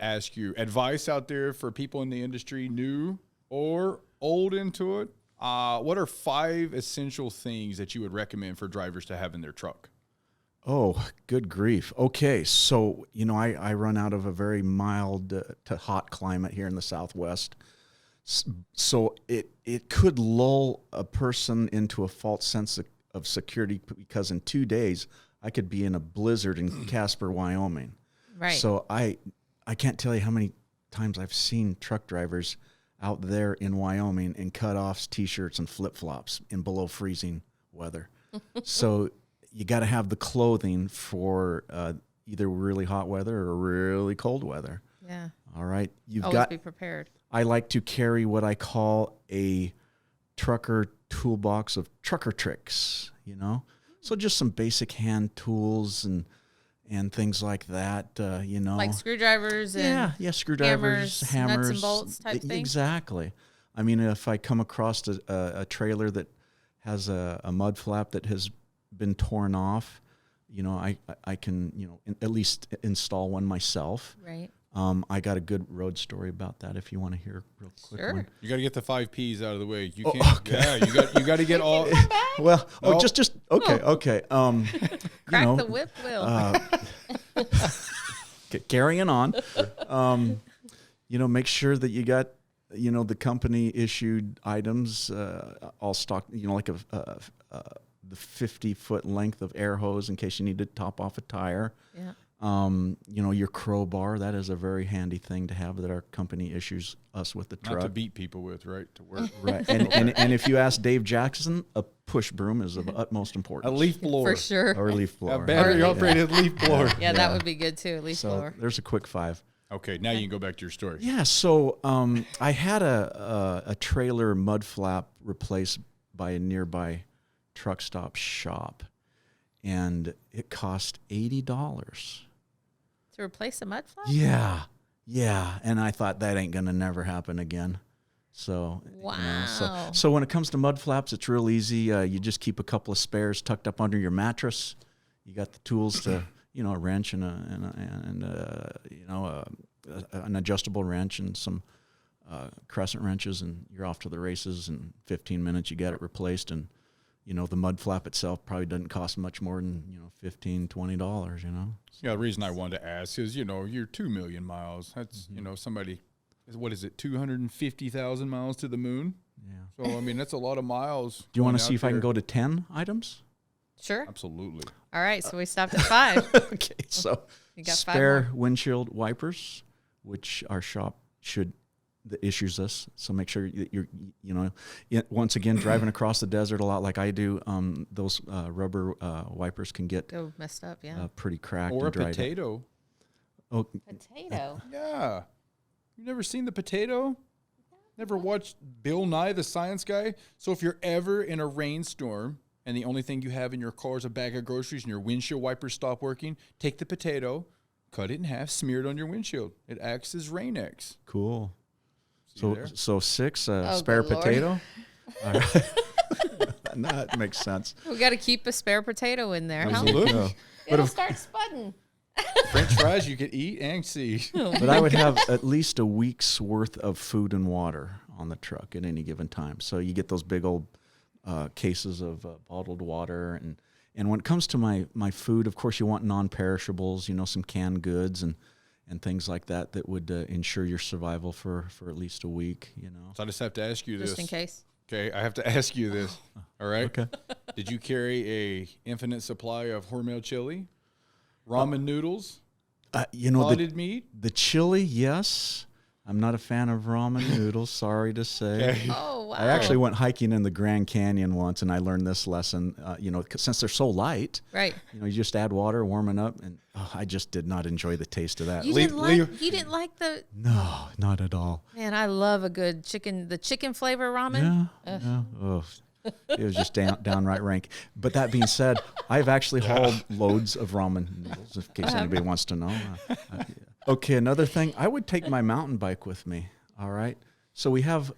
ask you advice out there for people in the industry, new or old into it. What are 5 essential things that you would recommend for drivers to have in their truck? Oh, good grief. Okay, so, you know, I run out of a very mild to hot climate here in the Southwest. So it could lull a person into a false sense of security because in 2 days I could be in a blizzard in Casper, Wyoming. Right. So I can't tell you how many times I've seen truck drivers out there in Wyoming in cutoffs, T-shirts, and flip-flops in below freezing weather. So you got to have the clothing for either really hot weather or really cold weather. Yeah. All right. Always be prepared. I like to carry what I call a trucker toolbox of trucker tricks, you know? So just some basic hand tools and things like that, you know. Like screwdrivers and screwdrivers, hammers, nuts and bolts type thing. Exactly. I mean, if I come across a trailer that has a mud flap that has been torn off, you know, I can, you know, at least install one myself. Right. I got a good road story about that if you want to hear a real quick Sure. one. You got to get the 5 P's out of the way. You can't. okay. Yeah, you got to get all. Well, No. just okay. Crack the whip, Will. Carrying on. You know, make sure that you got, you know, the company issued items all stocked, you know, like a the 50-foot length of air hose in case you need to top off a tire. Yeah. Your crowbar, that is a very handy thing to have that our company issues us with the truck. Not to beat people with, right? To work. Right. And if you ask Dave Jackson, a push broom is of utmost importance. A leaf blower. For sure. Or a leaf blower. A battery-operated leaf blower. Yeah, that would be good too. Leaf So blower. there's a quick 5. Okay, now you can go back to your story. Yeah, so I had a trailer mud flap replaced by a nearby truck stop shop, and it cost $80. To replace a mud flap? Yeah, and I thought that ain't gonna never happen again. So Wow. so when it comes to mud flaps, it's real easy. You just keep a couple of spares tucked up under your mattress. You got the tools to, a wrench and an adjustable wrench and some crescent wrenches, and you're off to the races. In 15 minutes, you get it replaced, and the mud flap itself probably doesn't cost much more than $15, $20. Yeah, the reason I wanted to ask is, you're 2 million miles. That's somebody. What is it? 250,000 miles to the moon. Yeah. So that's a lot of miles. Do you want to going see out if I can there. go to 10 items? Sure. Absolutely. All right, so we stopped at 5. Okay, so You got 5 spare more. windshield wipers, which our shop issues us. So make sure you're once again, driving across the desert a lot like I do, those rubber wipers can get Go messed up, yeah. pretty cracked Or a and dried out. potato. Oh, Potato. Yeah. You never seen the potato? Never watched Bill Nye the Science Guy? So if you're ever in a rainstorm and the only thing you have in your car is a bag of groceries and your windshield wipers stop working, take the potato, cut it in half, smear it on your windshield. It acts as Rain X. cool. See you there? So 6 Oh, spare good Lord. potato. All right. No, that makes sense. We got to keep a spare potato in there. Huh? Absolutely. It'll start spudding. French fries you could eat and see. But I would have at least a week's worth of food and water on the truck at any given time. So you get those big old cases of bottled water. And when it comes to my food, of course, you want non-perishables, some canned goods and things like that would ensure your survival for at least a week, So I just have to ask you this. Just in case. Okay, I have to ask you this. All right. Okay. Did you carry a infinite supply of Hormel chili, ramen noodles, potted meat? The chili, yes. I'm not a fan of ramen noodles, sorry to say. Okay. Oh, wow. I actually went hiking in the Grand Canyon once, and I learned this lesson. 'Cause since they're so light, Right. you just add water, warming up, and I just did not enjoy the taste of that. You didn't like the No, not at all. Man, I love a good the chicken flavor ramen. Yeah. Oh, it was just downright rank. But that being said, I've actually hauled loads of ramen noodles, in case anybody wants to know. Okay, another thing, I would take my mountain bike with me. All right. So we have,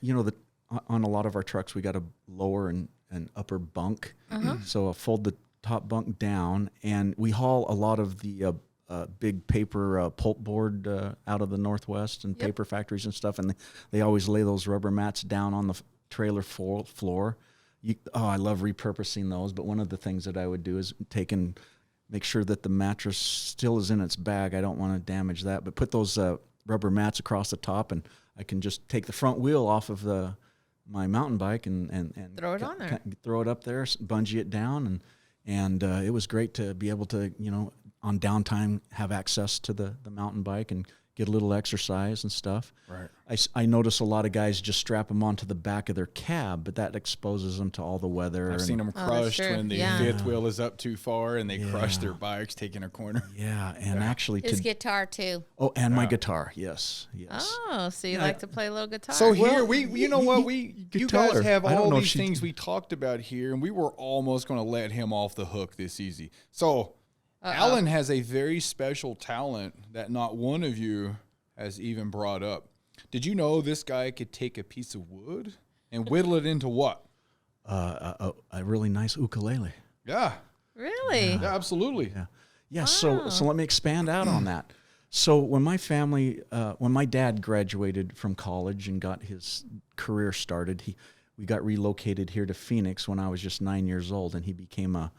on a lot of our trucks, we got a lower and upper bunk. So I fold the top bunk down, and we haul a lot of the big paper pulp board out of the Northwest and paper factories and stuff. And they always lay those rubber mats down on the trailer floor. I love repurposing those. But one of the things that I would do is make sure that the mattress still is in its bag. I don't want to damage that, but put those rubber mats across the top, and I can just take the front wheel off of my mountain bike and Throw it on there. throw it up there, bungee it down, and it was great to be able to on downtime have access to the mountain bike and get a little exercise and stuff. Right. I notice a lot of guys just strap them onto the back of their cab, but that exposes them to all the weather. I've seen them that's crushed true. when the Yeah. fifth wheel is up too far and they crush their bikes taking a corner. Yeah, and actually His guitar too. my guitar, yes. Oh, so you like to play a little guitar? So here you know what you could guys tell her. have I don't all know if these she- things we talked about here, and we were almost going to let him off the hook this easy. So Alan has a very special talent that not one of you has even brought up. Did you know this guy could take a piece of wood and whittle it into what? A really nice ukulele. Yeah, Really? yeah, absolutely. Yeah. So let me expand out on that. So when my dad graduated from college and got his career started, we got relocated here to Phoenix when I was just 9 years old, and he became a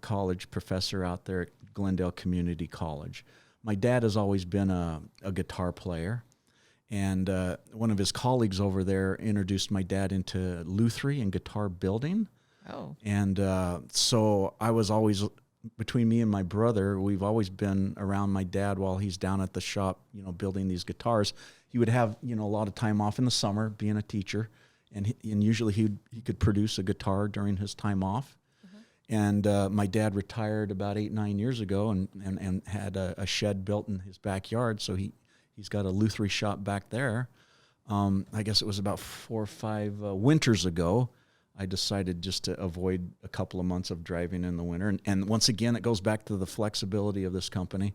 college professor out there at Glendale Community College. My dad has always been a guitar player, and one of his colleagues over there introduced my dad into lutherie and guitar building. Oh. And so I was always, between me and my brother, we've always been around my dad while he's down at the shop, building these guitars. He would have, a lot of time off in the summer being a teacher. And usually he could produce a guitar during his time off. And my dad retired about 8-9 years ago and had a shed built in his backyard. So he's got a lutherie shop back there. I guess it was about 4 or 5 winters ago, I decided just to avoid a couple of months of driving in the winter. And once again, it goes back to the flexibility of this company.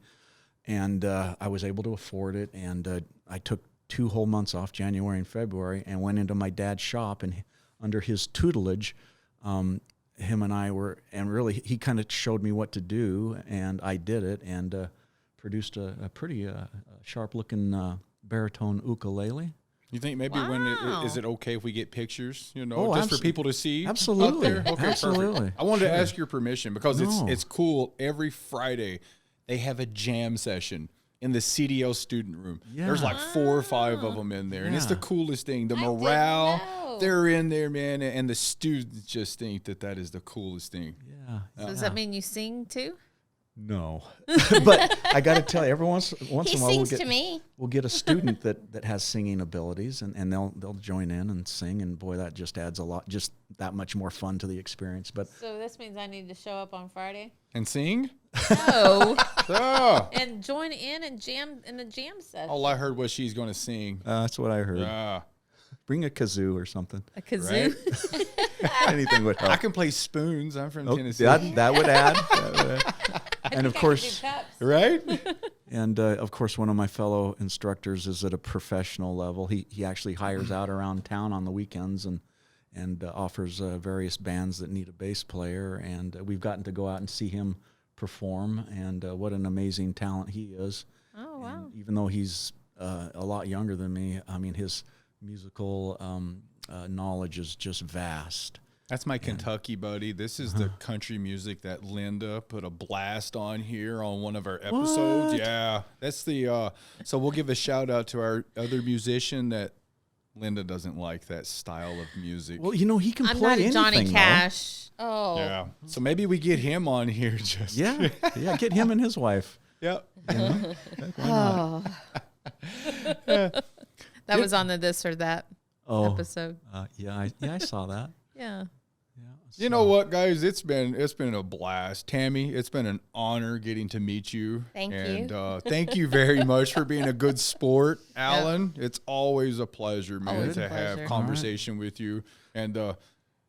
And I was able to afford it. And I took 2 whole months off, January and February, and went into my dad's shop. And under his tutelage, him and I were, and really he kind of showed me what to do, and I did it, and produced a pretty sharp-looking baritone ukulele. You think maybe is it okay if we get pictures, for people to see? Absolutely. Out there? Okay, Absolutely. perfect. I wanted to ask your permission because it's cool. Every Friday they have a jam session in the CDL student room. Yeah. There's like 4 or 5 of them in there, and it's the coolest thing. The I didn't morale, know. they're in there, man, and the students just think that is the coolest thing. Yeah. So does that mean you sing too? No, but I got to tell you, every once He in a while sings to me. we'll get a student that has singing abilities, and they'll join in and sing, and boy, that just adds a lot, just that much more fun to the experience. But So this means I need to show up on Friday? And sing? No. Oh, And join in and jam in the jam session. all I heard was she's going to sing. that's what I heard. Yeah. Bring a kazoo or something. A kazoo? Anything would help. I can play spoons. I'm from Tennessee. That would add. And of course, Right? and of course, one of my fellow instructors is at a professional level. He actually hires out around town on the weekends and offers various bands that need a bass player. And we've gotten to go out and see him perform. And what an amazing talent he is. Oh, wow. And even though he's a lot younger than me, I mean, his musical knowledge is just vast. That's my Kentucky buddy. This is the country music that Linda put a blast on here on one of our episodes. What? Yeah. That's the so we'll give a shout out to our other musician that Linda doesn't like that style of music. Well, he can I'm play not a anything, Johnny though. Cash. Oh. Yeah. So maybe we get him on here just Yeah, get him and his wife. Yep. Oh. That was on the this or that episode. Yeah, I saw that. Yeah. You know what, guys? It's been a blast. Tammie, it's been an honor getting to meet you. Thank you. And thank you very much for being a good sport, Alan. It's always a pleasure, man, Always a to have pleasure. conversation with you. And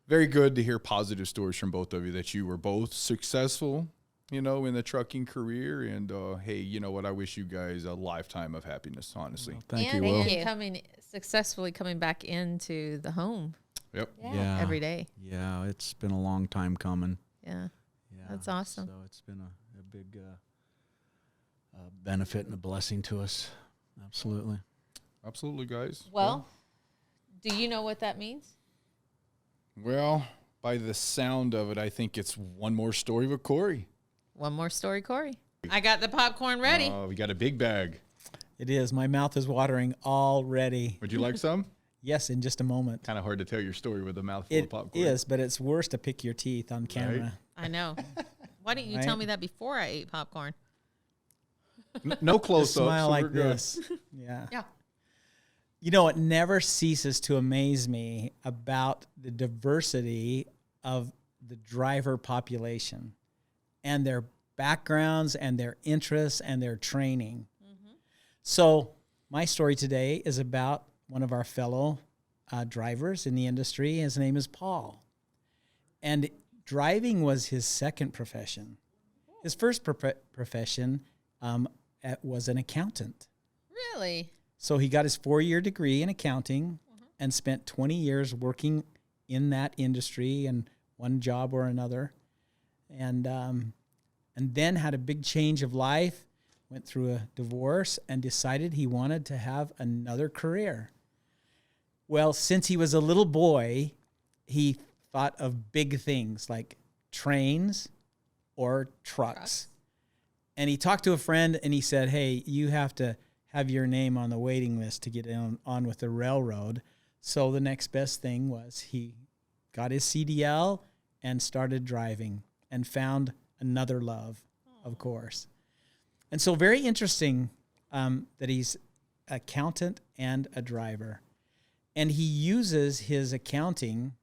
very good to hear positive stories from both of you, that you were both successful, in the trucking career. And hey, you know what? I wish you guys a lifetime of happiness, honestly. Thank Yeah, you, Will. thank you. Successfully coming back into the home Yep. Yeah, every day. Yeah, it's been a long time coming. Yeah. Yeah, That's awesome. So it's been a big benefit and a blessing to us. Absolutely. Absolutely, guys. Well, do you know what that means? Well, by the sound of it, I think it's one more story with Corey. One more story, Corey. I got the popcorn ready. We got a big bag. It is. My mouth is watering already. Would you like some? Yes, in just a moment. Kind of hard to tell your story with a mouthful of It popcorn. is, but it's worse to pick your teeth on camera. I know. Why didn't you Right? tell me that before I ate popcorn? No Just close up. smile so like we're good. this. Yeah. Yeah. It never ceases to amaze me about the diversity of the driver population and their backgrounds and their interests and their training. So my story today is about one of our fellow drivers in the industry. His name is Paul. And driving was his second profession. His first profession was an accountant. Really? So he got his 4-year degree in accounting and spent 20 years working in that industry and one job or another. And then had a big change of life, went through a divorce, and decided he wanted to have another career. Well, since he was a little boy, he thought of big things like trains or trucks. And he talked to a friend and he said, hey, you have to have your name on the waiting list to get on with the railroad. So the next best thing was he got his CDL and started driving and found another love, of course. And so very interesting that he's accountant and a driver. And he uses his accounting,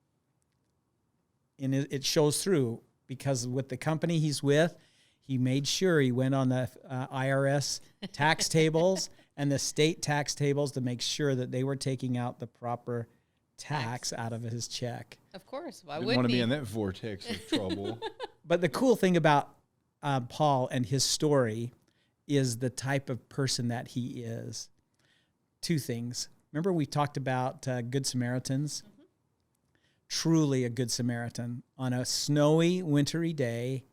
and it shows through, because with the company he's with, he made sure he went on the IRS tax tables and the state tax tables to make sure that they were taking out the proper tax out of his check. Of course. Why Didn't wouldn't want to he? be in that vortex of trouble. But the cool thing about Paul and his story is the type of person that he is. Two things. Remember we talked about Good Samaritans? Mm-hmm. Truly a Good Samaritan. On a snowy, wintry day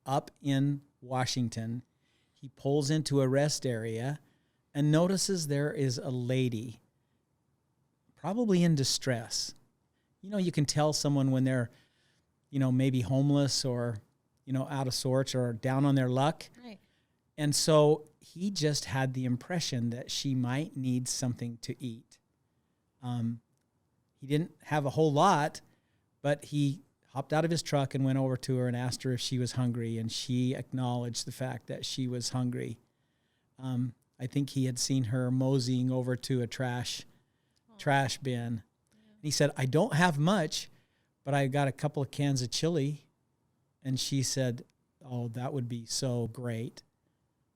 up in Washington, he pulls into a rest area and notices there is a lady probably in distress. You know, you can tell someone when they're, maybe homeless or, out of sorts or down on their luck. Right. And so he just had the impression that she might need something to eat. He didn't have a whole lot, but he hopped out of his truck and went over to her and asked her if she was hungry, and she acknowledged the fact that she was hungry. I think he had seen her moseying over to a trash bin. Yeah. And he said, I don't have much, but I got a couple of cans of chili. And she said, oh, that would be so great.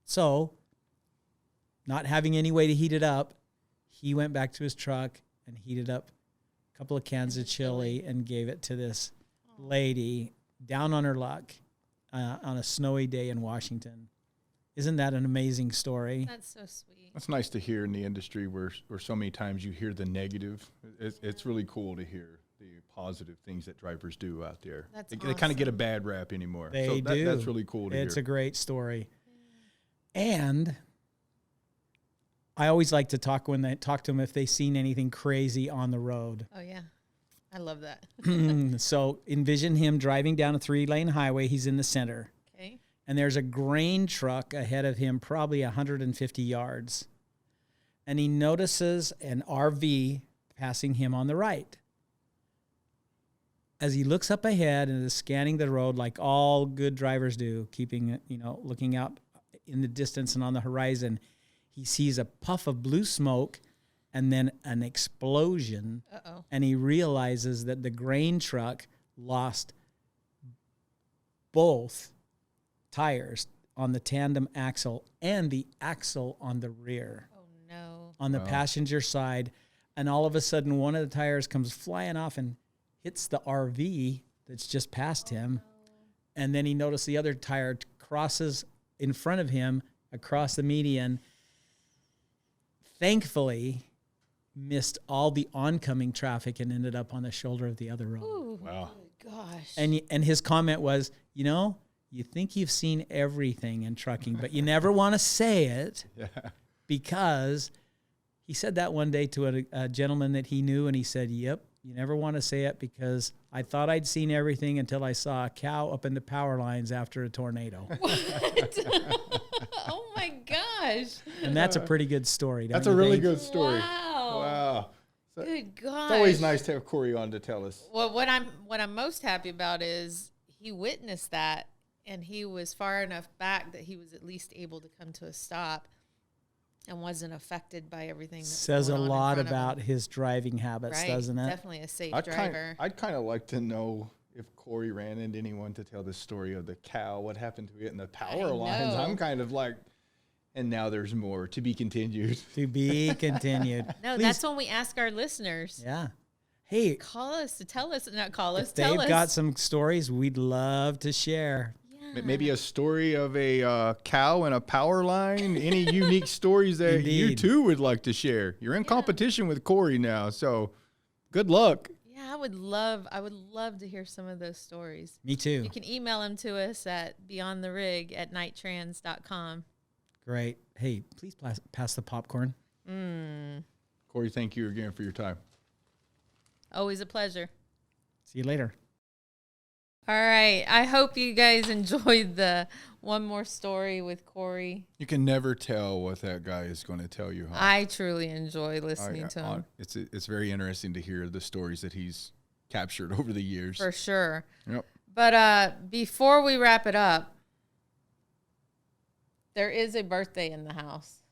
So, not having any way to heat it up, he went back to his truck and heated up a couple of cans of chili and gave it to this lady down on her luck on a snowy day in Washington. Isn't that an amazing story? That's so sweet. That's nice to hear in the industry where so many times you hear the negative. It's really cool to hear the positive things that drivers do out there. That's They kind of get a bad rap anymore. They do. That's really cool to hear. It's a great story. And I always like to talk to them if they've seen anything crazy on the road. Oh, yeah. I love that. So envision him driving down a 3-lane highway. He's in the center. Okay. And there's a grain truck ahead of him, probably 150 yards. And he notices an RV passing him on the right. As he looks up ahead and is scanning the road like all good drivers do, keeping, looking out in the distance and on the horizon, he sees a puff of blue smoke and then an explosion. Uh-oh. And he realizes that the grain truck lost both tires on the tandem axle and the axle on the rear. Oh, no. On the passenger side. And all of a sudden, one of the tires comes flying off and hits the RV that's just past him. No. And then he noticed the other tire crosses in front of him across the median. Thankfully, missed all the oncoming traffic and ended up on the shoulder of the other road. Ooh, wow. Gosh. And his comment was, you think you've seen everything in trucking, but you never want to say it. Yeah. Because he said that one day to a gentleman that he knew, and he said, yep, you never want to say it because I thought I'd seen everything until I saw a cow up in the power lines after a tornado. What? Oh, my gosh. And that's a pretty good story. That's a really good story. Wow. Wow. Good gosh. It's always nice to have Corey on to tell us. Well, what I'm most happy about is he witnessed that, and he was far enough back that he was at least able to come to a stop and wasn't affected by everything. That Says was a going on in lot front of about him. his driving habits, Right. doesn't it? Definitely a safe driver. I'd kind of like to know if Corey ran into anyone to tell the story of the cow, what happened to it in the power lines. know. I'm kind of like, and now there's more to be continued. To be continued. No, Please. that's when we ask our listeners. Yeah. Hey, Call us to tell us, not call us, if tell they've us. got some stories we'd love to share. Maybe a story of a cow and a power line. Any unique stories that you Indeed. too would like to share? You're in competition with Corey now, so good luck. Yeah, I would love to hear some of those stories. Me too. You can email them to us at beyondtherig@nighttrans.com. Great. Hey, please pass the popcorn. Corey, thank you again for your time. Always a pleasure. See you later. All right. I hope you guys enjoyed the one more story with Corey. You can never tell what that guy is going to tell you, huh? I truly enjoy listening to him. It's very interesting to hear the stories that he's captured over the years. For sure. Yep. But before we wrap it up, there is a birthday in the house.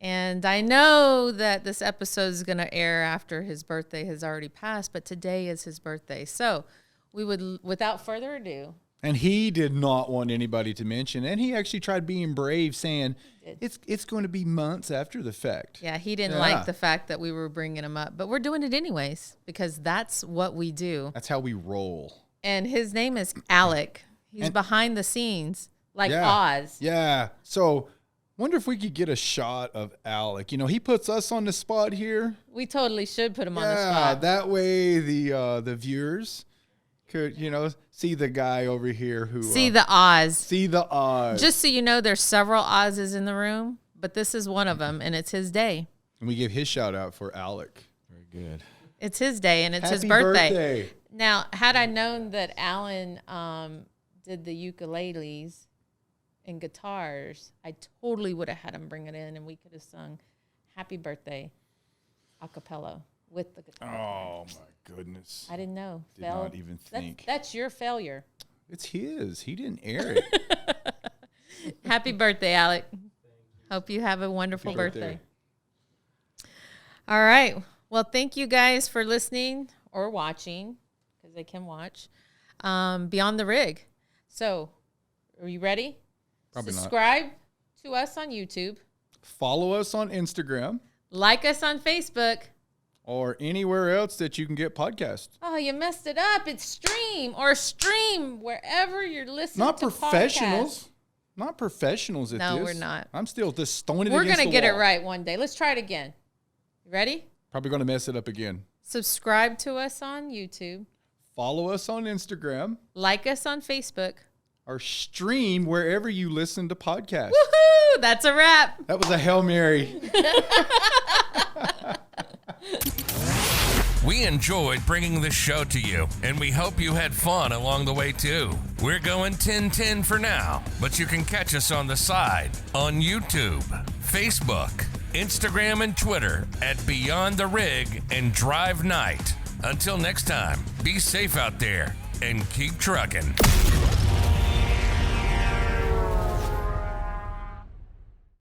And I know that this episode is going to air after his birthday has already passed, but today is his birthday. So we would, without further ado. And he did not want anybody to mention, and he actually tried being brave, saying it's going to be months after the fact. Yeah, he didn't like the fact that we were bringing him up, but we're doing it anyways because that's what we do. That's how we roll. And his name is Alec. He's behind the scenes, like Oz. Yeah. So wonder if we could get a shot of Alec. You know, he puts us on the spot here. We totally should put him on the Yeah, spot. that way the viewers could, you know, see the guy over here who See the Oz. see the Oz. Just so you know, there's several Oz's in the room, but this is one of them, and it's his day. And we give his shout out for Alec. Very good. It's his day, and it's his Happy birthday. Now, had I known that Alan did the ukuleles and guitars, I totally would have had him bring it in, and we could have sung "Happy Birthday" a cappella with the guitar. Oh my goodness! I didn't know. Did not even think. That's your failure. It's his. He didn't air it. Happy birthday, Alec. Hope you have a wonderful birthday. All right. Well, thank you guys for listening or watching, because they can watch, Beyond the Rig. So, are you ready? Probably not. Subscribe to us on YouTube. Follow us on Instagram Like us on Facebook. or anywhere else that you can get podcasts. Oh, you messed it up. It's stream wherever you're listening Not to professionals. podcasts. Not professionals at No, this. we're not. I'm still just throwing it We're against going to the get it wall. right one day. Let's try it again. You ready? Probably going to mess it up again. Subscribe to us on YouTube. Follow us on Instagram Like us on Facebook. or stream wherever you listen to podcasts. Woohoo! That's a wrap. That was a Hail Mary. We enjoyed bringing this show to you, and we hope you had fun along the way too. We're going 10-10 for now, but you can catch us on the side on YouTube, Facebook, Instagram, and Twitter at Beyond the Rig and Drive Night. Until next time, be safe out there and keep trucking.